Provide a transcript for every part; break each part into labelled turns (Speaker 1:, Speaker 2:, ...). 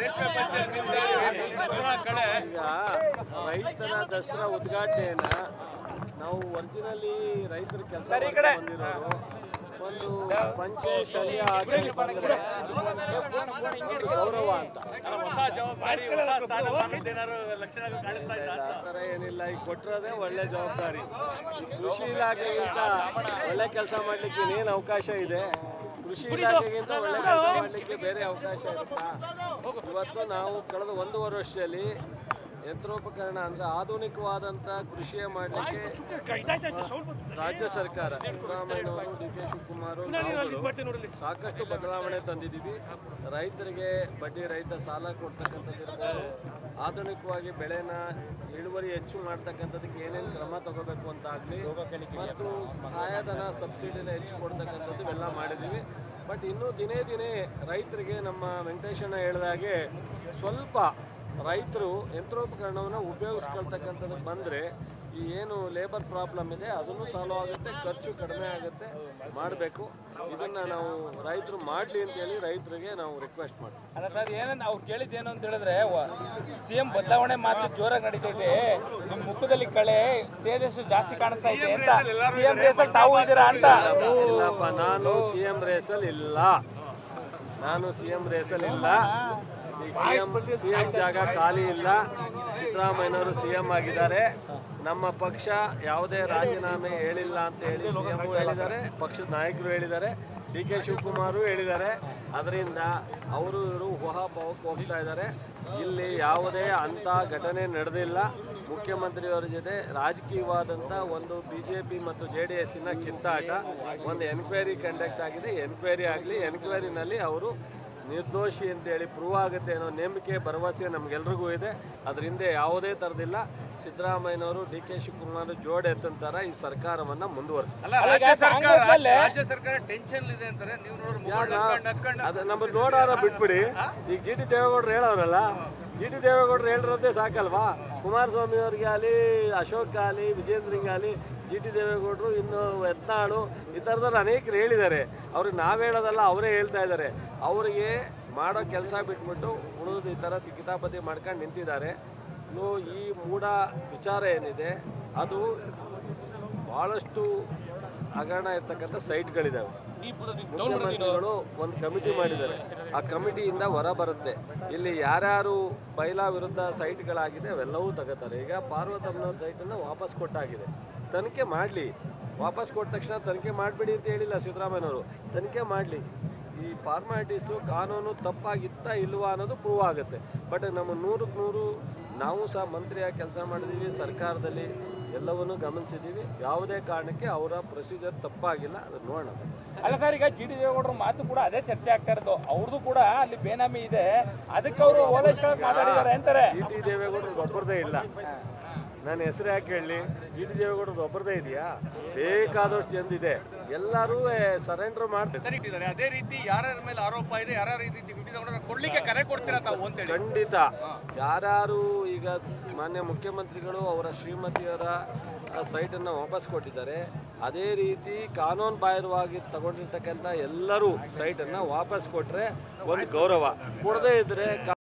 Speaker 1: ಈಗ ರೈತರ ದಸರಾ ಉದ್ಘಾಟನೆಯನ್ನ ನಾವು ಒರಿಜಿನಲಿ ರೈತರ ಕೆಲಸ ಬಂದಿರೋರು ಒಂದು ಪಂಚೆ ಶಲ್ಯ ಹಾಕಿ ಬಂದ್ರೆ ಗೌರವ ಅಂತ ಆತರ ಏನಿಲ್ಲ. ಈಗ ಕೊಟ್ಟಿರೋದೇ ಒಳ್ಳೆ ಜವಾಬ್ದಾರಿ. ಕೃಷಿ ಇಲಾಖೆಗಿಂತ ಒಳ್ಳೆ ಕೆಲಸ ಮಾಡ್ಲಿಕ್ಕೆ ಇನ್ನೇನು ಅವಕಾಶ ಇದೆ? ಕೃಷಿ ಇಲಾಖೆಗಿಂತ ಒಳ್ಳೆ ಕೆಲಸ ಮಾಡಲಿಕ್ಕೆ ಬೇರೆ ಅವಕಾಶ ಇರುತ್ತಾ? ಇವತ್ತು ನಾವು ಕಳೆದ 1.5 ವರ್ಷದಲ್ಲಿ ಯಂತ್ರೋಪಕರಣ ಅಂದ್ರೆ ಆಧುನಿಕವಾದಂತ ಕೃಷಿಯ ಮಾಡಲಿಕ್ಕೆ ರಾಜ್ಯ ಸರ್ಕಾರ ಸಿದ್ದರಾಮಯ್ಯನವರು, ಡಿ.ಕೆ. ಶಿವಕುಮಾರ್ ಸಾಕಷ್ಟು ಬದಲಾವಣೆ ತಂದಿದ್ದೀವಿ. ರೈತರಿಗೆ ಬಡ್ಡಿ ರಹಿತ ಸಾಲ ಕೊಡ್ತಕ್ಕಂಥದ್ದು, ಆಧುನಿಕವಾಗಿ ಬೆಳೆನ ಇಳುವರಿ ಹೆಚ್ಚು ಮಾಡ್ತಕ್ಕಂಥದಕ್ಕೆ ಏನೇನು ಕ್ರಮ ತಗೋಬೇಕು ಅಂತ ಆಗಲಿ, ಮತ್ತು ಸಹಾಯಧನ ಸಬ್ಸಿಡಿನ ಹೆಚ್ಚು ಕೊಡ್ತಕ್ಕಂಥದ್ದು ಇವೆಲ್ಲ ಮಾಡಿದ್ದೀವಿ. ಬಟ್ ಇನ್ನೂ ದಿನೇ ದಿನೇ ರೈತರಿಗೆ ನಮ್ಮ ವೆಂಕಟೇಶಣ್ಣ ಹೇಳಿದಾಗೆ ಸ್ವಲ್ಪ ರೈತರು ಯಂತ್ರೋಪಕರಣವನ್ನು ಉಪಯೋಗಿಸ್ಕೊಳ್ತಕ್ಕಂಥದ್ದು ಬಂದರೆ ಈ ಏನು ಲೇಬರ್ ಪ್ರಾಬ್ಲಮ್ ಇದೆ ಅದನ್ನು ಸಾಲ್ವ್ ಆಗುತ್ತೆ, ಖರ್ಚು ಕಡಿಮೆ ಆಗುತ್ತೆ, ಮಾಡಬೇಕು. ಇದನ್ನು ನಾವು ರೈತರು ಮಾಡಲಿ ಅಂತೇಳಿ ರೈತರಿಗೆ ನಾವು ರಿಕ್ವೆಸ್ಟ್ ಮಾಡ್ತೀವಿ.
Speaker 2: ಅಲ್ಲ ಸರ್, ಏನಂತ ಅವ್ರು ಕೇಳಿದ್ದೇನು ಅಂತ ಹೇಳಿದ್ರೆ ಸಿಎಂ ಬದಲಾವಣೆ ಮಾತು ಜೋರಾಗಿ ನಡೀತಾ ಇದೆ, ನಿಮ್ಮ ಮುಖದಲ್ಲಿ ಕಳೆ ತೇಜಸ್ಸು ಜಾಸ್ತಿ ಕಾಣಿಸ್ತಾ ಇದೆ ಅಂತ. ಸಿಎಂ ರೇಸಲ್ಲಿ ತಾವು ಇದ್ದೀರಾ ಅಂತ?
Speaker 1: ಇಲ್ಲಪ್ಪ, ನಾನು ಸಿಎಂ ರೇಸಲ್ಲಿ ಇಲ್ಲ. ಈಗ ಸಿಎಂ ಜಾಗ ಖಾಲಿ ಇಲ್ಲ. ಸಿದ್ದರಾಮಯ್ಯನವರು ಸಿಎಂ ಆಗಿದ್ದಾರೆ. ನಮ್ಮ ಪಕ್ಷ ಯಾವುದೇ ರಾಜೀನಾಮೆ ಹೇಳಿಲ್ಲ ಅಂತ ಹೇಳಿ ಸಿಎಂ ಹೇಳಿದ್ದಾರೆ, ಪಕ್ಷದ ನಾಯಕರು ಹೇಳಿದ್ದಾರೆ, ಡಿ.ಕೆ. ಶಿವಕುಮಾರ್ ಹೇಳಿದ್ದಾರೆ. ಅದರಿಂದ ಅವರು ಇವರು ಊಹಾಪೋಹಕ್ಕೆ ಹೋಗ್ತಾ ಇದ್ದಾರೆ. ಇಲ್ಲಿ ಯಾವುದೇ ಅಂಥ ಘಟನೆ ನಡೆದಿಲ್ಲ. ಮುಖ್ಯಮಂತ್ರಿಯವರ ಜೊತೆ ರಾಜಕೀಯವಾದಂಥ ಒಂದು ಬಿಜೆಪಿ ಮತ್ತು JDS-ನ ಕಿತ್ತಾಟ, ಒಂದು ಎನ್ಕ್ವೈರಿ ಕಂಡಕ್ಟ್ ಆಗಿದೆ. ಎನ್ಕ್ವೈರಿ ಆಗಲಿ, ಎನ್ಕ್ವೈರಿನಲ್ಲಿ ಅವರು ನಿರ್ದೋಷಿ ಅಂತೇಳಿ ಪ್ರೂವ್ ಆಗುತ್ತೆ ಅನ್ನೋ ನಂಬಿಕೆ, ಭರವಸೆ ನಮಗೆಲ್ರಿಗೂ ಇದೆ. ಅದರಿಂದ ಯಾವುದೇ ಥರದಿಲ್ಲ. ಸಿದ್ದರಾಮಯ್ಯನವರು, ಡಿ.ಕೆ. ಶಿವಕುಮಾರ್ ಜೋಡೆ ಎತ್ತಂತಾರ ಈ ಸರ್ಕಾರವನ್ನ ಮುಂದುವರಿಸ್ತಾರೆ.
Speaker 3: ರಾಜ್ಯ ಸರ್ಕಾರ ಟೆನ್ಷನ್ ಇದೆ ಅಂತಾರೆ.
Speaker 1: ಅದು ನಮ್ಮನ್ನು ನೋಡಾರ ಬಿಟ್ಬಿಡಿ. ಈಗ ಜಿ ಟಿ ದೇವೇಗೌಡರು ಹೇಳೋರಲ್ಲ, ಜಿ ಟಿ ದೇವೇಗೌಡರು ಹೇಳಿರೋದೇ ಸಾಕಲ್ವಾ? ಕುಮಾರಸ್ವಾಮಿ ಅವ್ರಿಗೆ ಆಗಲಿ, ಅಶೋಕ್ ಆಗಲಿ, ವಿಜೇಂದ್ರಿಗೆ ಜಿ ಟಿ ದೇವೇಗೌಡರು, ಇನ್ನು ಯತ್ನಾಳು, ಈ ಥರದವ್ರು ಅನೇಕರು ಹೇಳಿದ್ದಾರೆ. ಅವ್ರಿಗೆ ನಾವು ಹೇಳೋದಲ್ಲ, ಅವರೇ ಹೇಳ್ತಾ ಇದ್ದಾರೆ. ಅವರಿಗೆ ಮಾಡೋ ಕೆಲಸ ಬಿಟ್ಬಿಟ್ಟು ಉಳಿದು ಈ ಥರ ಕಿತಾಪತಿ ಮಾಡ್ಕೊಂಡು ನಿಂತಿದ್ದಾರೆ. ಸೊ ಈ ಮೂಢ ವಿಚಾರ ಏನಿದೆ ಅದು ಭಾಳಷ್ಟು ಹಗರಣ ಇರ್ತಕ್ಕಂಥ ಸೈಟ್ಗಳಿದ್ದಾವೆ. ಮುಖ್ಯಮಂತ್ರಿಗಳು ಒಂದು ಕಮಿಟಿ ಮಾಡಿದ್ದಾರೆ. ಆ ಕಮಿಟಿಯಿಂದ ಹೊರ ಬರುತ್ತೆ. ಇಲ್ಲಿ ಯಾರ್ಯಾರು ಬೈಲಾ ವಿರುದ್ಧ ಸೈಟ್ಗಳಾಗಿದೆ ಅವೆಲ್ಲವೂ ತಗೋತಾರೆ. ಈಗ ಪಾರ್ವತಮ್ಮನವ್ರ ಸೈಟನ್ನು ವಾಪಸ್ ಕೊಟ್ಟಾಗಿದೆ. ತನಿಖೆ ಮಾಡಲಿ. ವಾಪಸ್ ಕೊಟ್ಟ ತಕ್ಷಣ ತನಿಖೆ ಮಾಡಿಬಿಡಿ ಅಂತ ಹೇಳಿಲ್ಲ ಸಿದ್ದರಾಮಯ್ಯನವರು. ತನಿಖೆ ಮಾಡಲಿ. ಈ ಫಾರ್ಮಾಲಿಟೀಸು ಕಾನೂನು ತಪ್ಪಾಗಿತ್ತಾ ಇಲ್ವಾ ಅನ್ನೋದು ಪ್ರೂವ್ ಆಗುತ್ತೆ. ಬಟ್ ನಮ್ಮ 100ಕ್ಕೆ 100 ನಾವು ಸಹ ಮಂತ್ರಿಯಾಗಿ ಕೆಲಸ ಮಾಡಿದ್ದೀವಿ, ಸರ್ಕಾರದಲ್ಲಿ ಎಲ್ಲವನ್ನೂ ಗಮನಿಸಿದ್ದೀವಿ. ಯಾವುದೇ ಕಾರಣಕ್ಕೆ ಅವರ ಪ್ರೊಸೀಜರ್ ತಪ್ಪಾಗಿಲ್ಲ. ಅದನ್ನು ನೋಡೋಣ.
Speaker 2: ಅಲ್ಲ ಸರ್, ಈಗ ಜಿ ಟಿ ದೇವೇಗೌಡರ ಮಾತು ಕೂಡ ಅದೇ ಚರ್ಚೆ ಆಗ್ತಾ ಇರೋದು. ಅವ್ರದ್ದು ಕೂಡ ಅಲ್ಲಿ ಬೇನಾಮಿ ಇದೆ, ಅದಕ್ಕೆ ಅವರು ಮಾತಾಡಿದ್ದಾರೆ ಅಂತಾರೆ.
Speaker 1: ಜಿ ಟಿ ದೇವೇಗೌಡರದ್ದು ಒಬ್ಬರದೇ ಇಲ್ಲ. ನನ್ನ ಹೆಸರು ಯಾಕೆ ಹೇಳಿ? ಜಿ ಟಿ ದೇವೇಗೌಡರದ್ದು ಒಬ್ಬರದೇ ಇದೆಯಾ? ಬೇಕಾದಷ್ಟು ಜನದಿದೆ. ಎಲ್ಲರೂ ಸರೆಂಡರ್ ಮಾಡ್ತಾರೆ.
Speaker 3: ಅದೇ ರೀತಿ ಯಾರ್ಯಾರ ಮೇಲೆ ಆರೋಪ ಇದೆ, ಯಾರ್ಯಾರ ರೀತಿ ಕೊಡ್ಲಿಕ್ಕೆ ಕರೆ ಕೊಡ್ತೀರಾ ತಾವು ಅಂತ?
Speaker 1: ಖಂಡಿತ. ಯಾರು ಈಗ ಮಾನ್ಯ ಮುಖ್ಯಮಂತ್ರಿಗಳು ಅವರ ಶ್ರೀಮತಿಯವರ ಸೈಟನ್ನು ವಾಪಸ್ ಕೊಟ್ಟಿದ್ದಾರೆ, ಅದೇ ರೀತಿ ಕಾನೂನು ಬಾಹಿರವಾಗಿ ತಗೊಂಡಿರ್ತಕ್ಕಂಥ ಎಲ್ಲರೂ ಸೈಟನ್ನು ವಾಪಸ್ ಕೊಟ್ಟರೆ ಒಂದು ಗೌರವ. ಕೊಡದೇ ಇದ್ರೆ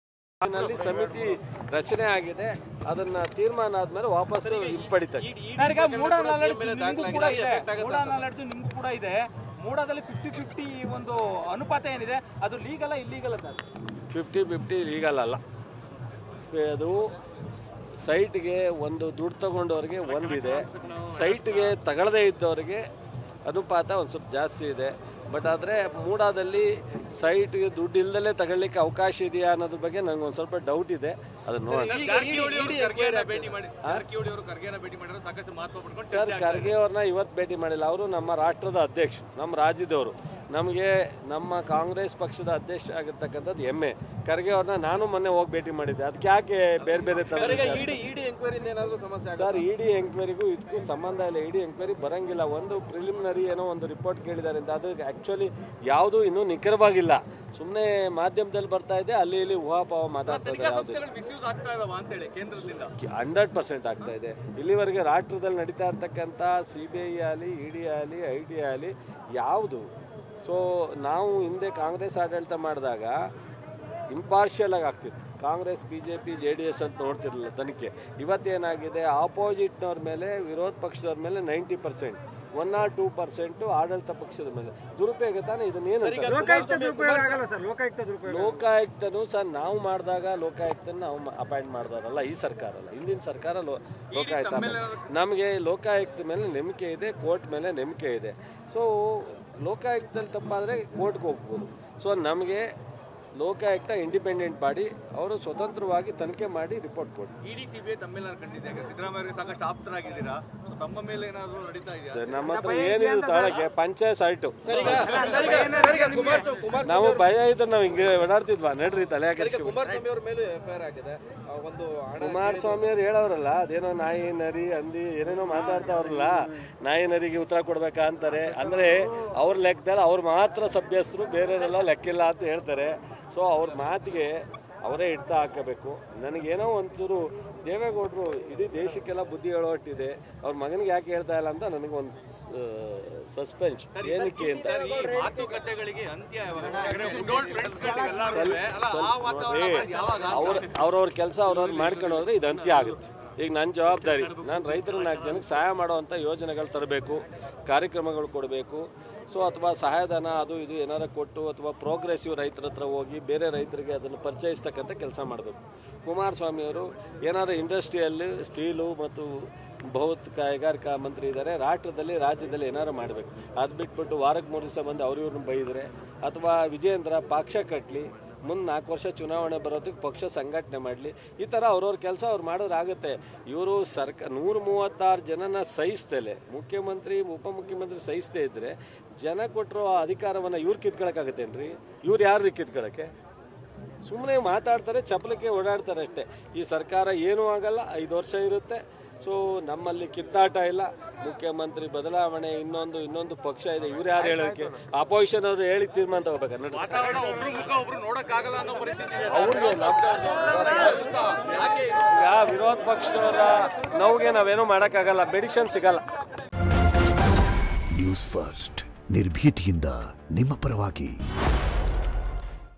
Speaker 1: ನಲ್ಲಿ ಸಮಿತಿ ರಚನೆ ಆಗಿದೆ, ಅದನ್ನ ತೀರ್ಮಾನ ಆದ್ಮೇಲೆ ವಾಪಸ್ ಹಿಂಪಡಿತಾರೆ.
Speaker 2: ನಿಮ್ಗೂ ಕೂಡ ಇದೆ. ಮೂಡಾದಲ್ಲಿ 50-50 ಒಂದು ಅನುಪಾತ ಏನಿದೆ, ಅದು ಲೀಗಲ್ ಇಲ್ಲೀಗಲ್ ಅಂತ?
Speaker 1: 50-50 ಲೀಗಲ್ ಅಲ್ಲ. ಅದು ಸೈಟ್ಗೆ ಒಂದು ದುಡ್ಡು ತಗೊಂಡವ್ರಿಗೆ ಒಂದಿದೆ, ಸೈಟ್ಗೆ ತಗೊಳ್ಳದೇ ಇದ್ದವ್ರಿಗೆ ಅನುಪಾತ ಒಂದು ಸ್ವಲ್ಪ ಜಾಸ್ತಿ ಇದೆ. ಬಟ್ ಆದರೆ ಮೂಡಾದಲ್ಲಿ ಸೈಟ್ಗೆ ದುಡ್ಡು ಇಲ್ದಲೇ ತಗೊಳ್ಳಿಕ್ಕೆ ಅವಕಾಶ ಇದೆಯಾ ಅನ್ನೋದ್ರ ಬಗ್ಗೆ ನಂಗೆ ಒಂದು ಸ್ವಲ್ಪ ಡೌಟ್ ಇದೆ. ಅದನ್ನು ಸರ್, ಖರ್ಗೆ ಅವ್ರನ್ನ ಇವತ್ತು ಭೇಟಿ ಮಾಡಿಲ್ಲ. ಅವರು ನಮ್ಮ ರಾಷ್ಟ್ರದ ಅಧ್ಯಕ್ಷ, ನಮ್ಮ ರಾಜ್ಯದವರು. ನಮಗೆ ನಮ್ಮ ಕಾಂಗ್ರೆಸ್ ಪಕ್ಷದ ಅಧ್ಯಕ್ಷ ಆಗಿರ್ತಕ್ಕಂಥದ್ದು ಹೆಮ್ಮೆ. ಖರ್ಗೆ ಅವ್ರನ್ನ ನಾನು ಮೊನ್ನೆ ಹೋಗಿ ಭೇಟಿ ಮಾಡಿದ್ದೆ. ಅದಕ್ಕೆ ಯಾಕೆ ಬೇರೆ ಬೇರೆ ಥರ ಸರ್? ಇಡಿ ಎಂಕ್ವೈರಿಗೂ ಇದಕ್ಕೂ ಸಂಬಂಧ ಇಲ್ಲ. ಇಡಿ ಎಂಕ್ವೈರಿ ಬರಂಗಿಲ್ಲ. ಒಂದು ಪ್ರಿಲಿಮಿನರಿ ಏನೋ ಒಂದು ರಿಪೋರ್ಟ್ ಕೇಳಿದ್ದಾರೆ ಅಂತ, ಅದು ಆ್ಯಕ್ಚುಲಿ ಯಾವುದೂ ಇನ್ನೂ ನಿಖರವಾಗಿಲ್ಲ. ಸುಮ್ಮನೆ ಮಾಧ್ಯಮದಲ್ಲಿ ಬರ್ತಾ ಇದೆ, ಅಲ್ಲಿ ಇಲ್ಲಿ ಊಹಾಪೋಹ ಮಾತಾಡ್ತಾ ಇದೆ. ಯಾವುದು 100% ಆಗ್ತಾ ಇದೆ. ಇಲ್ಲಿವರೆಗೆ ರಾಷ್ಟ್ರದಲ್ಲಿ ನಡೀತಾ ಇರ್ತಕ್ಕಂಥ CBI ಆಗಲಿ, ED ಆಗಲಿ, IT ಆಗಲಿ ಯಾವುದು. ಸೊ ನಾವು ಹಿಂದೆ ಕಾಂಗ್ರೆಸ್ ಆಡಳಿತ ಮಾಡಿದಾಗ ಇಂಪಾರ್ಷಿಯಲ್ ಆಗಿ ಆಗ್ತಿತ್ತು. ಕಾಂಗ್ರೆಸ್ BJP JDS ಅಂತ ನೋಡ್ತಿರಲಿಲ್ಲ ತನಿಖೆ. ಇವತ್ತೇನಾಗಿದೆ, ಆಪೋಸಿಟ್ನವ್ರ ಮೇಲೆ, ವಿರೋಧ ಪಕ್ಷದವ್ರ ಮೇಲೆ 90%, 1 or 2% ಆಡಳಿತ ಪಕ್ಷದ ಮೇಲೆ ದುರುಪಯೋಗ ತಾನೇ. ಇದನ್ನೇನು ಲೋಕಾಯುಕ್ತನು ಸರ್ ನಾವು ಮಾಡಿದಾಗ ಲೋಕಾಯುಕ್ತನ ನಾವು ಅಪಾಯಿಂಟ್ ಮಾಡಿದವರಲ್ಲ, ಈ ಸರ್ಕಾರ ಅಲ್ಲ, ಹಿಂದಿನ ಸರ್ಕಾರ ಲೋಕಾಯುಕ್ತ. ನಮಗೆ ಲೋಕಾಯುಕ್ತ ಮೇಲೆ ನಂಬಿಕೆ ಇದೆ, ಕೋರ್ಟ್ ಮೇಲೆ ನಂಬಿಕೆ ಇದೆ. ಸೊ ಲೋಕಾಯುಕ್ತದಲ್ಲಿ ತಪ್ಪಾದರೆ ಕೋರ್ಟ್ಗೆ ಹೋಗ್ಬೋದು. ಸೊ ನಮಗೆ ಲೋಕಾಯುಕ್ತ ಇಂಡಿಪೆಂಡೆಂಟ್ ಬಾಡಿ, ಅವರು ಸ್ವತಂತ್ರವಾಗಿ ತನಿಖೆ ಮಾಡಿ ರಿಪೋರ್ಟ್ ಕೊಡಿ.
Speaker 3: ಇಡಿ CBI ತಮ್ಮೆಲ್ಲ ಕಂಡಿದೆ. ಸಿದ್ದರಾಮಯ್ಯ ಸಾಕಷ್ಟು ಆಪ್ತರಾಗಿದ್ದೀರಾ, ಸೊ ತಮ್ಮ ಮೇಲೆ ಏನಾದರೂ ನಡೀತಾ ಇದೆಯಾ?
Speaker 1: ಸರ್ ನಮ್ಮ ಹತ್ರ ಏನಿದೆ ತಾಳಕ್ಕೆ ಪಂಚಾಯತ್ ಸೈಟು. ನಾವು ಭಯ ಇದ್ರೆ ನಾವು ಹಿಂಗೆ ಓಡಾಡ್ತಿದ್ವಾ, ನಡ್ರಿ ತಲೆ
Speaker 2: ಕುಮಾರಸ್ವಾಮಿ ಅವ್ರ ಮೇಲೆ FIR ಆಗಿದೆ.
Speaker 1: ಕುಮಾರಸ್ವಾಮಿ ಅವ್ರು ಹೇಳೋರಲ್ಲ, ಅದೇನೋ ನಾಯಿ ನರಿ ಹಂದಿ ಏನೇನೋ ಮಾತಾಡ್ತಾವ್ರಲ್ಲ, ನಾಯಿ ನರಿಗೆ ಉತ್ತರ ಕೊಡ್ಬೇಕಾ ಅಂತಾರೆ. ಅಂದರೆ ಅವ್ರ ಲೆಕ್ಕದಲ್ಲಿ ಅವ್ರು ಮಾತ್ರ ಸಭ್ಯಸ್ಥರು, ಬೇರೆಯವರೆಲ್ಲ ಲೆಕ್ಕಿಲ್ಲ ಅಂತ ಹೇಳ್ತಾರೆ. ಸೊ ಅವ್ರ ಮಾತಿಗೆ ಅವರೇ ಇಡ್ತಾ ಹಾಕಬೇಕು. ನನಗೇನೋ ಒಂಚೂರು ದೇವೇಗೌಡರು ಇಡೀ ದೇಶಕ್ಕೆಲ್ಲ ಬುದ್ಧಿ ಹೇಳೋಟ್ಟಿದೆ, ಅವ್ರ ಮಗನಿಗೆ ಯಾಕೆ ಹೇಳ್ತಾ ಇಲ್ಲ ಅಂತ ನನಗೊಂದು ಸಸ್ಪೆನ್ಸ್. ಏನಕ್ಕೆ ಅಂತ
Speaker 3: ಮಾತುಕತೆಗಳಿಗೆ ಅಂತ್ಯ
Speaker 1: ಅವ್ರವ್ರ ಕೆಲಸ ಅವ್ರವ್ರು ಮಾಡ್ಕೊಂಡು ಹೋದ್ರೆ ಇದು ಅಂತ್ಯ ಆಗುತ್ತೆ. ಈಗ ನನ್ನ ಜವಾಬ್ದಾರಿ, ನಾನು ರೈತರು 4 ಜನಕ್ಕೆ ಸಹಾಯ ಮಾಡೋವಂಥ ಯೋಜನೆಗಳು ತರಬೇಕು, ಕಾರ್ಯಕ್ರಮಗಳು ಕೊಡಬೇಕು. ಸೊ ಅಥವಾ ಸಹಾಯಧನ ಅದು ಇದು ಏನಾರ ಕೊಟ್ಟು, ಅಥವಾ ಪ್ರೋಗ್ರೆಸಿವ್ ರೈತರ ಹತ್ರ ಹೋಗಿ ಬೇರೆ ರೈತರಿಗೆ ಅದನ್ನು ಪರಿಚಯಿಸ್ತಕ್ಕಂಥ ಕೆಲಸ ಮಾಡಬೇಕು. ಕುಮಾರಸ್ವಾಮಿಯವರು ಏನಾದ್ರು ಇಂಡಸ್ಟ್ರಿಯಲ್ಲಿ ಸ್ಟೀಲು ಮತ್ತು ಬೃಹತ್ ಕೈಗಾರಿಕಾ ಮಂತ್ರಿ ಇದ್ದಾರೆ, ರಾಜ್ಯದಲ್ಲಿ ಏನಾರು ಮಾಡಬೇಕು. ಅದು ಬಿಟ್ಬಿಟ್ಟು ವಾರಕ್ಕೆ 3 ದಿವಸ ಬಂದು ಅವ್ರಿವ್ರನ್ನ ಬೈದರೆ, ಅಥವಾ ವಿಜೇಂದ್ರ ಪಕ್ಷ ಕಟ್ಟಲಿ, ಮುಂದೆ 4 ವರ್ಷ ಚುನಾವಣೆ ಬರೋದಕ್ಕೆ ಪಕ್ಷ ಸಂಘಟನೆ ಮಾಡಲಿ, ಈ ಥರ ಅವ್ರವ್ರ ಕೆಲಸ ಅವ್ರು ಮಾಡೋದಾಗುತ್ತೆ. ಇವರು 136 ಜನನ ಸಹಿಸ್ತಲೆ, ಮುಖ್ಯಮಂತ್ರಿ ಉಪಮುಖ್ಯಮಂತ್ರಿ ಸಹಿಸ್ತೇ ಇದ್ದರೆ ಜನ ಕೊಟ್ಟರು ಅಧಿಕಾರವನ್ನು ಇವ್ರು ಕಿತ್ಕೊಳ್ಳೋಕ್ಕಾಗತ್ತೇನ್ರಿ? ಇವ್ರು ಯಾರು ಕಿತ್ಕೊಳ್ಳೋಕ್ಕೆ? ಸುಮ್ಮನೆ ಮಾತಾಡ್ತಾರೆ, ಚಪ್ಪಲಕ್ಕೆ ಓಡಾಡ್ತಾರೆ ಅಷ್ಟೇ. ಈ ಸರ್ಕಾರ ಏನೂ ಆಗಲ್ಲ, 5 ವರ್ಷ ಇರುತ್ತೆ. ಸೊ ನಮ್ಮಲ್ಲಿ ಕಿತ್ತಾಟ ಇಲ್ಲ, ಮುಖ್ಯಮಂತ್ರಿ ಬದಲಾವಣೆ, ಇನ್ನೊಂದು ಪಕ್ಷ ಇದೆ. ಇವ್ರು ಯಾರು ಹೇಳೋಕ್ಕೆ? ಅಪೋಸಿಷನ್ ಅವರು ಹೇಳಿ ತೀರ್ಮಾನ ತಗೋಬೇಕಾ? ಅವ್ರಿಗೆ ಈಗ ವಿರೋಧ ಪಕ್ಷದವರ ನೋವಿಗೆ ನಾವೇನೂ ಮಾಡೋಕ್ಕಾಗಲ್ಲ, ಮೆಡಿಸಿನ್ ಸಿಗಲ್ಲ.
Speaker 4: ನ್ಯೂಸ್ ಫಸ್ಟ್ ನಿರ್ಭೀತಿಯಿಂದ ನಿಮ್ಮ ಪರವಾಗಿ.